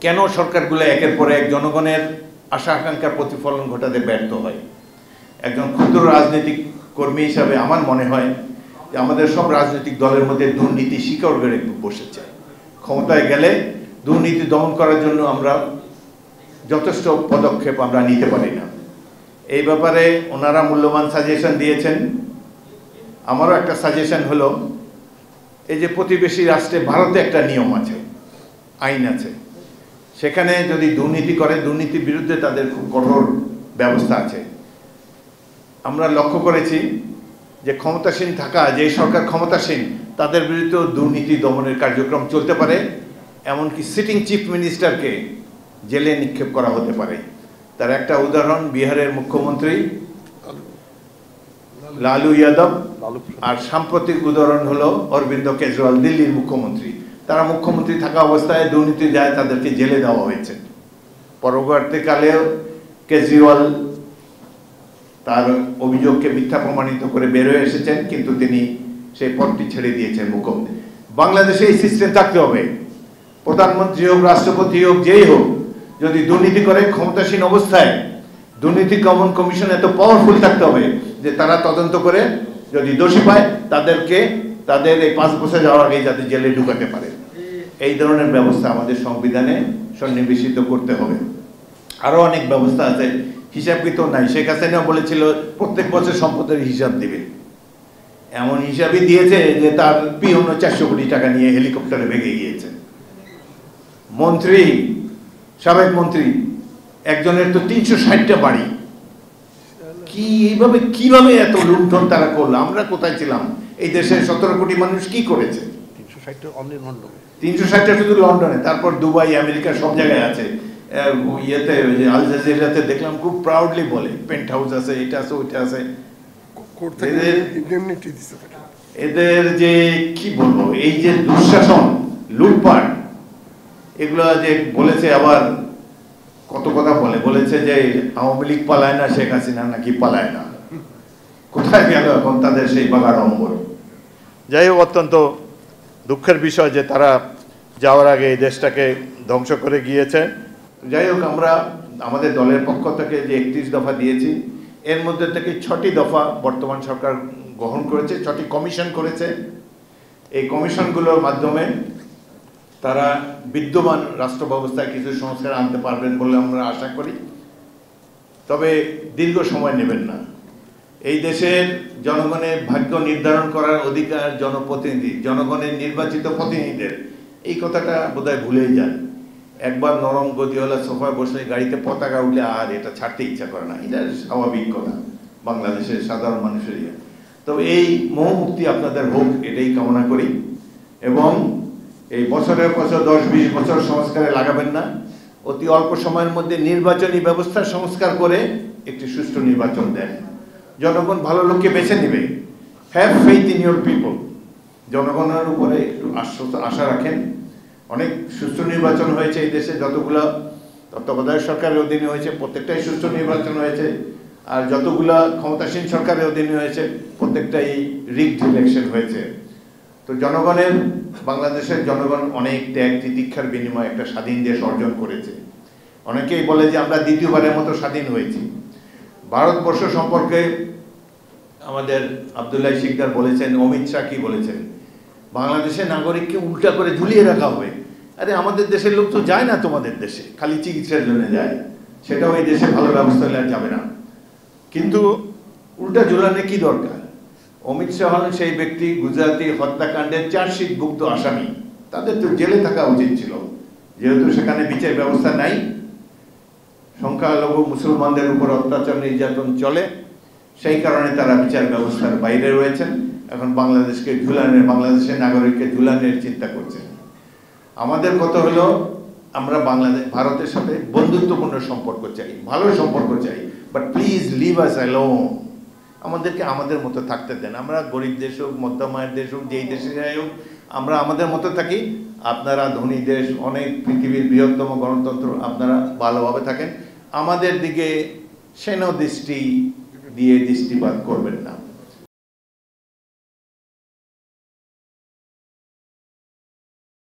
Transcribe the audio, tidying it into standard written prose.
কেন সরকারগুলো একের পর এক জনগণের আশা আকাঙ্ক্ষার প্রতিফলন ঘটাতে ব্যর্থ হয়। একজন ক্ষুদ্র রাজনৈতিক কর্মী হিসাবে আমার মনে হয় যে আমাদের সব রাজনৈতিক দলের মধ্যে দুর্নীতি শিকড় গড়ে বসেছে। ক্ষমতায় গেলে দুর্নীতি দমন করার জন্য আমরা যথেষ্ট পদক্ষেপ আমরা নিতে পারি না। এই ব্যাপারে ওনারা মূল্যবান সাজেশন দিয়েছেন। আমারও একটা সাজেশন হলো, এই যে প্রতিবেশী রাষ্ট্রে ভারতে একটা নিয়ম আছে, আইন আছে, সেখানে যদি দুর্নীতি করে দুর্নীতির বিরুদ্ধে তাদের খুব কঠোর ব্যবস্থা আছে। আমরা লক্ষ্য করেছি যে ক্ষমতাসীন থাকা যে সরকার ক্ষমতাসীন তাদের বিরুদ্ধেও দুর্নীতি দমনের কার্যক্রম চলতে পারে, এমনকি সিটিং চিফ মিনিস্টারকে জেলে নিক্ষেপ করা হতে পারে। তার একটা উদাহরণ বিহারের মুখ্যমন্ত্রী লালু যাদব, আর সাম্প্রতিক উদাহরণ হলো অরবিন্দ কেজরিওয়াল দিল্লির মুখ্যমন্ত্রী। তারা মুখ্যমন্ত্রী থাকা অবস্থায় দুর্নীতি যায় তাদেরকে জেলে দেওয়া হয়েছে। পরবর্তীকালেও কেজরিওয়াল তার অভিযোগকে মিথ্যা প্রমাণিত করে বের হয়ে এসেছেন, কিন্তু তিনি সেই পদটি ছেড়ে দিয়েছেন মুখ্যমন্ত্রী। বাংলাদেশে এই সিস্টেম থাকতে হবে। প্রধানমন্ত্রী হোক, রাষ্ট্রপতি হোক, যেই হোক, যদি দুর্নীতি করে ক্ষমতাসীন অবস্থায় দুর্নীতি দমন কমিশন এত পাওয়ারফুল থাকতে হবে যে তারা তদন্ত করে যদি দোষী পায় তাদেরকে তাদের এই 5 বছর যাওয়ার আগে যাতে জেলে ঢুকাতে পারে। এই ধরনের ব্যবস্থা আমাদের সংবিধানে সন্নিবেশিত করতে হবে। আরও অনেক ব্যবস্থা আছে, হিসাব কিন্তু নাই। শেখ হাসিনাও বলেছিল প্রত্যেক বছর সম্পদের হিসাব দিবে। এমন হিসাবই দিয়েছে যে তার পিয়ন 400 কোটি টাকা নিয়ে হেলিকপ্টারে ভেগে গিয়েছে। মন্ত্রী, সাবেক মন্ত্রী একজনের তো 360টা বাড়ি। কিভাবে এত লুণ্ঠন তারা করলো? আমরা কোথায় ছিলাম? এই দেশের 17 কোটি মানুষ কি করেছে? 360টা শুধু লন্ডনে, তারপর দুবাই, আমেরিকা, সব জায়গায় আছে। ইয়েতে আল জাজিরাতে দেখলাম খুব প্রাউডলি বলে পেন্ট হাউস আছে, এটা আছে, ওইটা আছে। এদের যে কি বলবো, এই যে দুঃশাসন, লুটপাট, এগুলো যে বলেছে, আবার কত কথা বলেছে যে আওয়ামী লীগ পালায় না, শেখ হাসিনা নাকি পালায় না। কোথায় গেল এখন তাদের সেই বাগার অম্বর? যাই হোক, অত্যন্ত দুঃখের বিষয় যে তারা যাওয়ার আগে এই দেশটাকে ধ্বংস করে গিয়েছে। যাই হোক, আমরা আমাদের দলের পক্ষ থেকে যে 31 দফা দিয়েছি, এর মধ্যে থেকে 6টি দফা বর্তমান সরকার গ্রহণ করেছে, 6টি কমিশন করেছে। এই কমিশনগুলোর মাধ্যমে তারা বিদ্যমান রাষ্ট্র ব্যবস্থায় কিছু সংস্কার আনতে পারবেন বলে আমরা আশা করি, তবে দীর্ঘ সময় নেবেন না। এই দেশের জনগণের ভাগ্য নির্ধারণ করার অধিকার জনপ্রতিনিধি, জনগণের নির্বাচিত প্রতিনিধিদের। এই কথাটা বোধহয় ভুলেই যান। একবার নরম গদিওয়ালা সোফায় বসলে গাড়িতে পতাকা উঠলে আর এটা ছাড়তে ইচ্ছা করে না। এটা স্বাভাবিক কথা বাংলাদেশের সাধারণ মানুষের। তবে এই মোহমুক্তি আপনাদের হোক, এটাই কামনা করি। এবং এই বছরের বছর 10-20 বছর সংস্কারে লাগাবেন না। অতি অল্প সময়ের মধ্যে নির্বাচনী ব্যবস্থা সংস্কার করে একটি সুষ্ঠু নির্বাচন দেন। জনগণ ভালো লোককে বেছে নেবে। Have faith in your people. জনগণের উপরে একটু আশা রাখেন। অনেক সুষ্ঠু নির্বাচন হয়েছে এই দেশে, যতগুলো তত্ত্বাবধায়ক সরকারের অধীনে হয়েছে প্রত্যেকটাই সুষ্ঠু নির্বাচন হয়েছে, আর যতগুলা ক্ষমতাসীন সরকারের অধীনে হয়েছে প্রত্যেকটাই রিগড ইলেকশন হয়েছে। তো জনগণের, বাংলাদেশের জনগণ অনেক ত্যাগ তিতিক্ষার বিনিময়ে একটা স্বাধীন দেশ অর্জন করেছে। অনেকেই বলে যে আমরা দ্বিতীয়বারের মতো স্বাধীন হয়েছি। ভারতবর্ষ সম্পর্কে আমাদের আব্দুল্লাহ শিকদার বলেছেন, অমিত শাহ কি বলেছেন, বাংলাদেশের নাগরিককে উল্টা করে ঝুলিয়ে রাখা হবে। আরে আমাদের দেশের লোক তো যায় না তোমাদের দেশে, খালি চিকিৎসার জন্য যায়, সেটাও এই দেশে ভালো ব্যবস্থা হলে যাবে না। কিন্তু উল্টা ঝুলানো কি দরকার? অমিত শাহ হলেন সেই ব্যক্তি, গুজরাটি হত্যাকাণ্ডের চার্জশিটভুক্ত আসামি। তাদের তো জেলে থাকা উচিত ছিল, যেহেতু সেখানে বিচার ব্যবস্থা নাই। সংখ্যালঘু মুসলমানদের উপর অত্যাচার নির্যাতন চলে, সেই কারণে তারা বিচার ব্যবস্থার বাইরে রয়েছেন। এখন বাংলাদেশের নাগরিককে ঝুলানের চিন্তা করছেন। আমাদের কথা হলো, আমরা ভারতের সাথে বন্ধুত্বপূর্ণ সম্পর্ক চাই, ভালো সম্পর্ক চাই, but please leave us alone. আমাদেরকে আমাদের মতো থাকতে দেন। আমরা গরিব দেশ হোক, মধ্যম আয়ের দেশ হোক, যেই দেশে যাই হোক, আমরা আমাদের মতো থাকি। আপনারা ধনী দেশ, অনেক পৃথিবীর বৃহত্তম গণতন্ত্র, আপনারা ভালোভাবে থাকেন। আমাদের দিকে সেন দৃষ্টি দিয়ে দৃষ্টিপাত করবেন না।